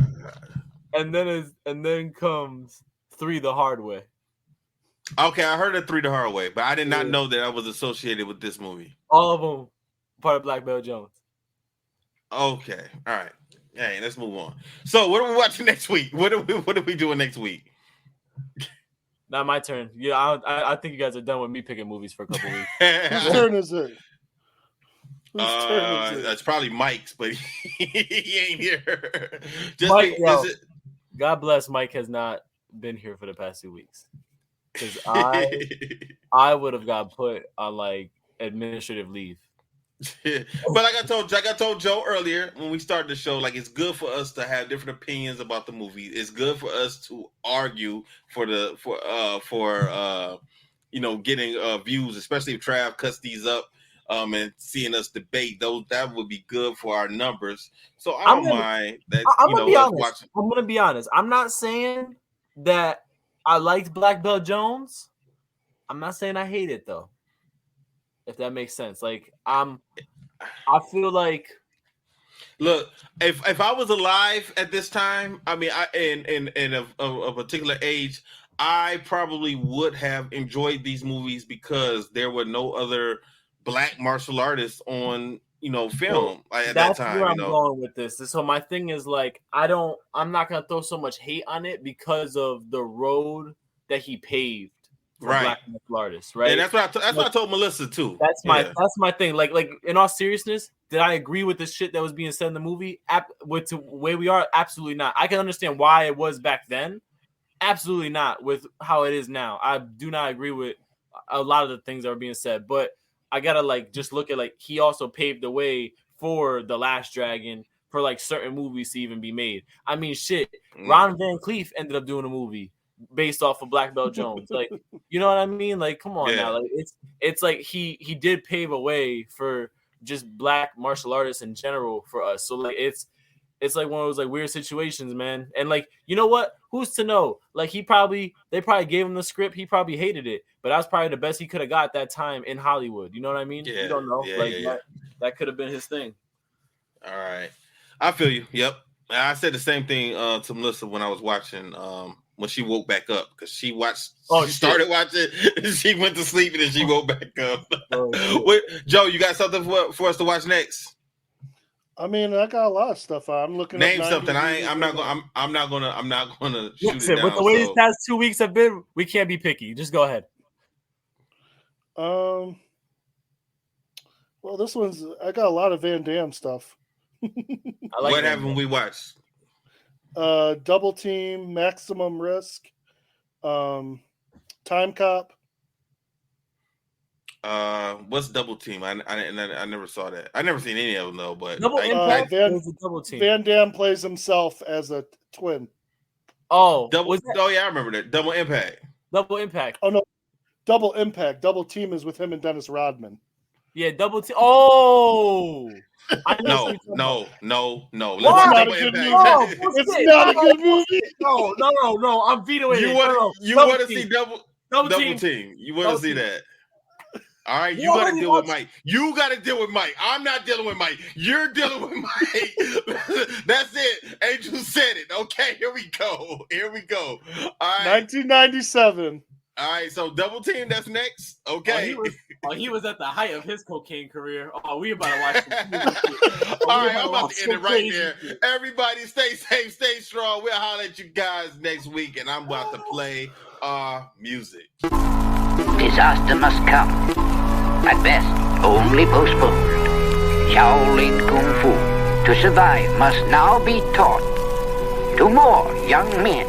comes 3 the Hard Way. Okay, I heard of 3 the Hard Way, but I did not know that I was associated with this movie. All of them part of Black Belt Jones. Okay, all right. Hey, let's move on. So, what are we watching next week? What are we doing next week? Not my turn. Yeah, I think you guys are done with me picking movies for a couple weeks. Whose turn is it? Whose turn is it? That's probably Mike's, but he ain't here. Mike, God bless Mike has not been here for the past 2 weeks. Because I would have got put on like administrative leave. But like I told Joe earlier when we started the show, like it's good for us to have different opinions about the movie. It's good for us to argue for getting views, especially if Trav cuts these up and seeing us debate those. That would be good for our numbers. So I don't mind that. I'm gonna be honest. I'm not saying that I liked Black Belt Jones. I'm not saying I hate it though. If that makes sense. Like I feel like, look, if I was alive at this time, I mean, in a particular age, I probably would have enjoyed these movies because there were no other black martial artists on film at that time. That's where I'm going with this. So my thing is like I'm not gonna throw so much hate on it because of the road that he paved. Right, black martial artists, right? And that's what I told Melissa too. That's my thing. Like in all seriousness, did I agree with the shit that was being said in the movie? With the way we are, absolutely not. I can understand why it was back then. Absolutely not with how it is now. I do not agree with a lot of the things that are being said, but I gotta just look at he also paved the way for The Last Dragon, for certain movies to even be made. I mean, shit. Ron Van Cleef ended up doing a movie based off of Black Belt Jones. You know what I mean? Come on now. It's like he did pave a way for just black martial artists in general for us. So it's like one of those like weird situations, man. And like, you know what? Who's to know? Like they probably gave him the script. He probably hated it, but that was probably the best he could have got at that time in Hollywood. You know what I mean? Yeah, you don't know. yeah, like yeah. that could have been his thing. All right, I feel you. Yep, I said the same thing to Melissa when I was watching. When she woke back up, because she watched. Oh, she started watching. She went to sleep and then she woke back up. Oh, Wait, Joe, you got something for us to watch next? I mean, I got a lot of stuff. I'm looking. Name up something. 90s I'm not gonna. I'm not gonna shoot listen, it down. with the way so. these past 2 weeks have been, we can't be picky. Just go ahead. Well, this one's. I got a lot of Van Damme stuff. I like What that. haven't we watched? Double Team, Maximum Risk, Time Cop. What's Double Team? I never saw that. I never seen any of them though. But Double I- Impact Van- was a double team. Van Damme plays himself as a twin. Oh, Double. was that Oh yeah, I remember that. Double Impact. Double Impact? Oh no, Double Impact. Double Team is with him and Dennis Rodman. Yeah, double team. Oh, I know what you're No. talking That's Let's not Double a good Impact. movie. Oh, It's shit. not a good movie. about. No, I'm vetoing You it. want Double to team. see double Double team. team? You want to Double see team. that? All right, you You got to already deal with watched- Mike. You got to deal with Mike. I'm not dealing with Mike. You're dealing with Mike. That's it. Angel said it. Okay, here we go. All right. 1997. All right, so Double Team, that's next. Okay. He was at the height of his cocaine career. Oh, we about to watch this. All right, I'm about to end it right there. Everybody stay safe, stay strong. We'll holler at you guys next week, and I'm about to play our music. Disaster must come. At best, only postponed. Shaolin Kung Fu, to survive, must now be taught to more young men.